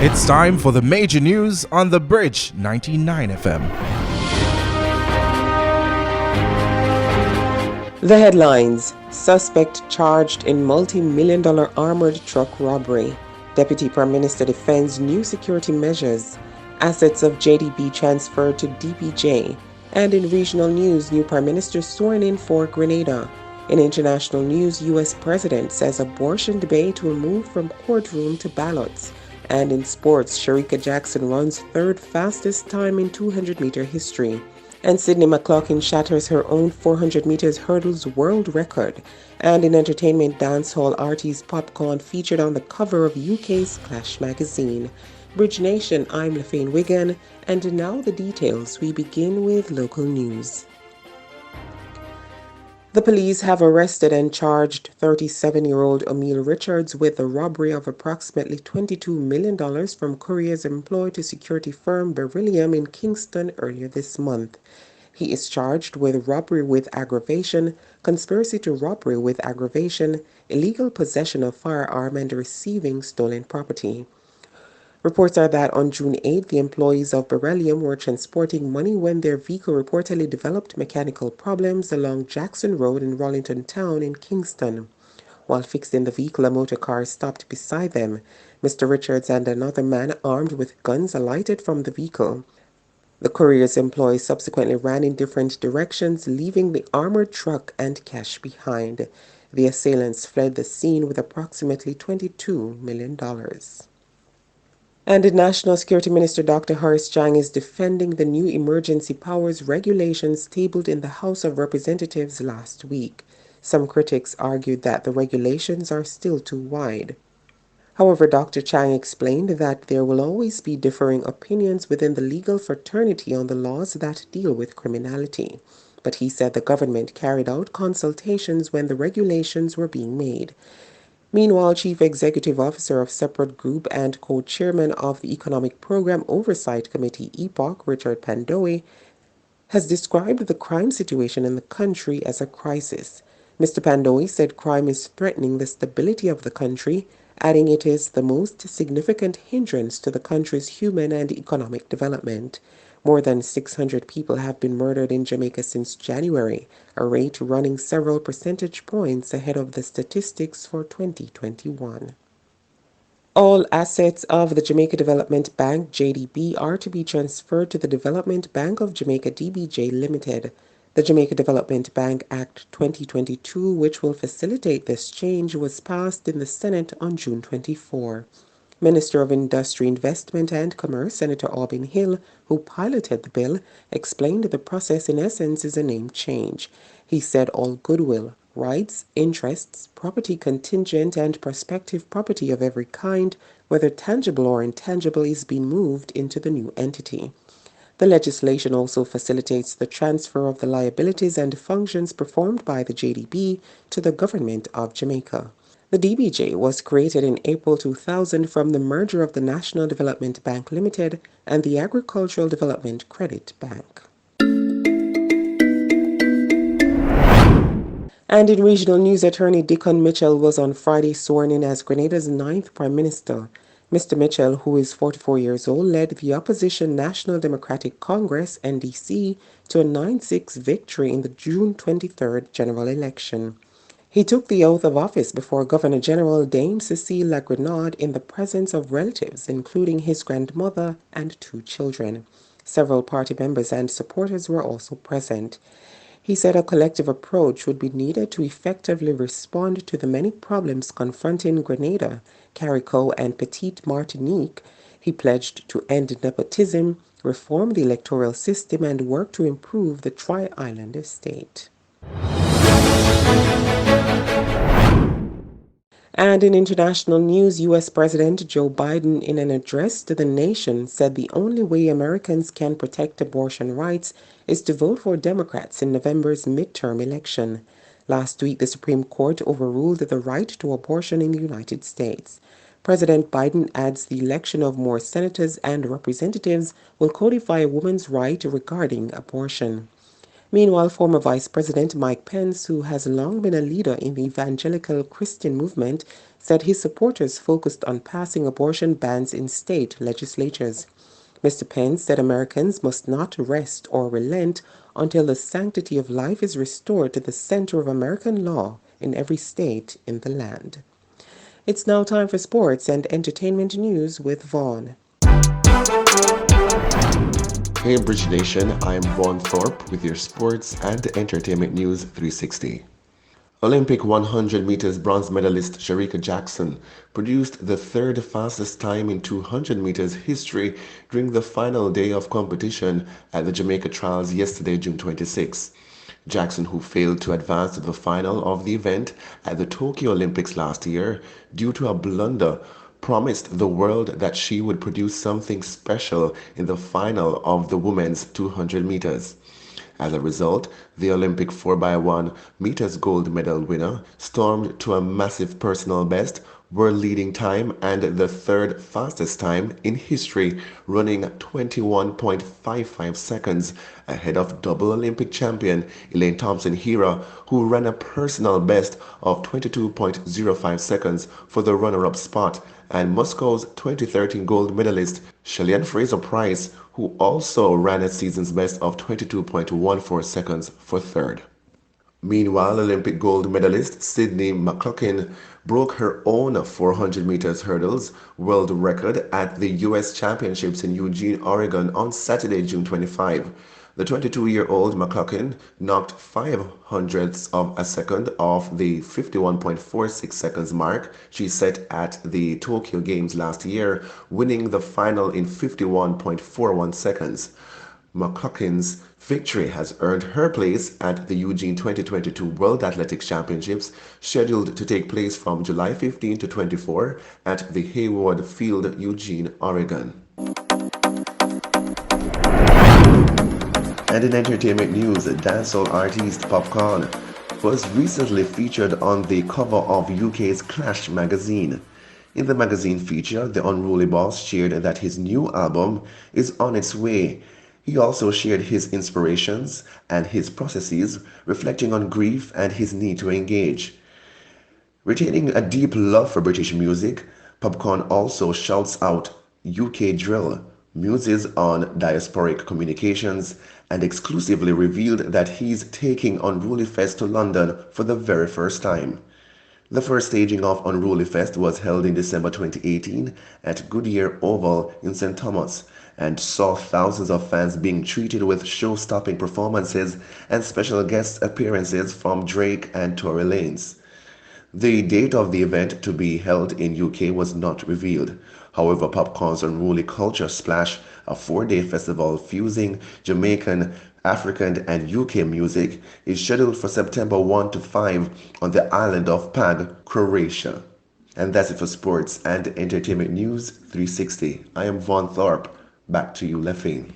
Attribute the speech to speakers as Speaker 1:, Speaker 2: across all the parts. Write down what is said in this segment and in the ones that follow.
Speaker 1: It's time for the major news on The Bridge 99 FM.
Speaker 2: The headlines: suspect charged in multi-million-dollar armored truck robbery. Deputy Prime Minister defends new security measures. Assets of JDB transferred to DBJ. And in regional news, new Prime Minister sworn in for Grenada. In international news, U.S. President says abortion debate will move from courtroom to ballots. And in sports, Shericka Jackson runs third fastest time in 200-meter history. And Sydney McLaughlin shatters her own 400 meters hurdles world record. And in entertainment, dancehall artist Popcorn featured on the cover of UK's Clash magazine. Bridge Nation, I'm Lafayne Wigan, and now the details. We begin with local news. The police have arrested and charged 37-year-old Emil Richards with the robbery of approximately $22 million from couriers employed to security firm Beryllium in Kingston earlier this month. He is charged with robbery with aggravation, conspiracy to robbery with aggravation, illegal possession of firearm, and receiving stolen property. Reports are that on June 8, the employees of Beryllium were transporting money when their vehicle reportedly developed mechanical problems along Jackson Road in Rollington Town in Kingston. While fixing the vehicle, a motor car stopped beside them. Mr. Richards and another man armed with guns alighted from the vehicle. The courier's employees subsequently ran in different directions, leaving the armored truck and cash behind. The assailants fled the scene with approximately $22 million. And National Security Minister Dr. Horace Chang is defending the new emergency powers regulations tabled in the House of Representatives last week. Some critics argued that the regulations are still too wide. However, Dr. Chang explained that there will always be differing opinions within the legal fraternity on the laws that deal with criminality. But he said the government carried out consultations when the regulations were being made. Meanwhile, Chief Executive Officer of Separate Group and Co-Chairman of the Economic Program Oversight Committee, EPOC, Richard Pandoe, has described the crime situation in the country as a crisis. Mr. Pandoe said crime is threatening the stability of the country, adding it is the most significant hindrance to the country's human and economic development. More than 600 people have been murdered in Jamaica since January, a rate running several percentage points ahead of the statistics for 2021. All assets of the Jamaica Development Bank, JDB, are to be transferred to the Development Bank of Jamaica, DBJ Limited. The Jamaica Development Bank Act 2022, which will facilitate this change, was passed in the Senate on June 24. Minister of Industry, Investment and Commerce, Senator Aubin Hill, who piloted the bill, explained the process in essence is a name change. He said all goodwill, rights, interests, property contingent and prospective property of every kind, whether tangible or intangible, is being moved into the new entity. The legislation also facilitates the transfer of the liabilities and functions performed by the JDB to the Government of Jamaica. The DBJ was created in April 2000 from the merger of the National Development Bank Limited and the Agricultural Development Credit Bank. And in regional news, attorney Dickon Mitchell was on Friday sworn in as Grenada's 9th Prime Minister. Mr. Mitchell, who is 44 years old, led the opposition National Democratic Congress, NDC, to a 9-6 victory in the June 23rd general election. He took the oath of office before Governor-General Dame Cecile La Grenade in the presence of relatives, including his grandmother and 2 children. Several party members and supporters were also present. He said a collective approach would be needed to effectively respond to the many problems confronting Grenada, Carriacou, and Petite Martinique. He pledged to end nepotism, reform the electoral system, and work to improve the tri-island state. And in international news, U.S. President Joe Biden, in an address to the nation, said the only way Americans can protect abortion rights is to vote for Democrats in November's midterm election. Last week, the Supreme Court overruled the right to abortion in the United States. President Biden adds the election of more senators and representatives will codify a woman's right regarding abortion. Meanwhile, former Vice President Mike Pence, who has long been a leader in the evangelical Christian movement, said his supporters focused on passing abortion bans in state legislatures. Mr. Pence said Americans must not rest or relent until the sanctity of life is restored to the center of American law in every state in the land. It's now time for sports and entertainment news with Vaughn.
Speaker 3: Hey Bridge Nation, I'm Vaughn Thorpe with your sports and entertainment news 360. Olympic 100 meters bronze medalist Shericka Jackson produced the third fastest time in 200 meters history during the final day of competition at the Jamaica Trials yesterday, June 26. Jackson, who failed to advance to the final of the event at the Tokyo Olympics last year due to a blunder, promised the world that she would produce something special in the final of the women's 200 meters. As a result, the Olympic 4x1 meters gold medal winner stormed to a massive personal best, world leading time, and the third fastest time in history, running 21.55 seconds ahead of double Olympic champion Elaine Thompson-Herah, who ran a personal best of 22.05 seconds for the runner-up spot, and Moscow's 2013 gold medalist Shelly-Ann Fraser-Pryce, who also ran a season's best of 22.14 seconds for third. Meanwhile, Olympic gold medalist Sydney McLaughlin broke her own 400 meters hurdles world record at the U.S. Championships in Eugene, Oregon on Saturday, June 25. The 22-year-old McLaughlin knocked 0.05 of a second off the 51.46 seconds mark she set at the Tokyo Games last year, winning the final in 51.41 seconds. McLaughlin's victory has earned her place at the Eugene 2022 World Athletics Championships, scheduled to take place from July 15 to 24 at the Hayward Field, Eugene, Oregon. And in entertainment news, dancehall artist Popcaan was recently featured on the cover of UK's Clash magazine. In the magazine feature, the Unruly Boss shared that his new album is on its way. He also shared his inspirations and his processes, reflecting on grief and his need to engage. Retaining a deep love for British music, Popcaan also shouts out UK drill, muses on diasporic communications, and exclusively revealed that he's taking Unruly Fest to London for the very first time. The first staging of Unruly Fest was held in December 2018 at Goodyear Oval in St. Thomas, and saw thousands of fans being treated with show-stopping performances and special guest appearances from Drake and Tory Lanez. The date of the event to be held in UK was not revealed. However, Popcaan's Unruly Culture Splash, a 4-day festival fusing Jamaican, African, and UK music, is scheduled for September 1 to 5 on the island of Pag, Croatia. And that's it for sports and entertainment news 360. I am Vaughn Thorpe. Back to you, Lefine.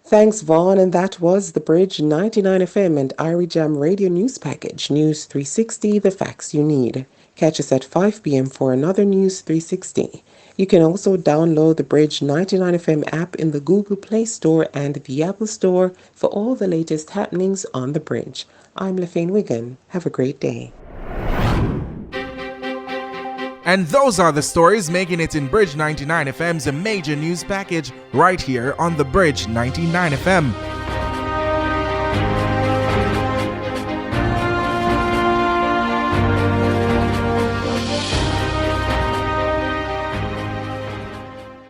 Speaker 2: Thanks, Vaughn, and that was the Bridge 99 FM and Irie Jam Radio News Package, News 360, the facts you need. Catch us at 5 p.m. for another News 360. You can also download the Bridge 99 FM app in the Google Play Store and the Apple Store for all the latest happenings on the Bridge. I'm Lefine Wiggin. Have a great day.
Speaker 1: And those are the stories making it in Bridge 99 FM's major news package right here on the Bridge 99 FM.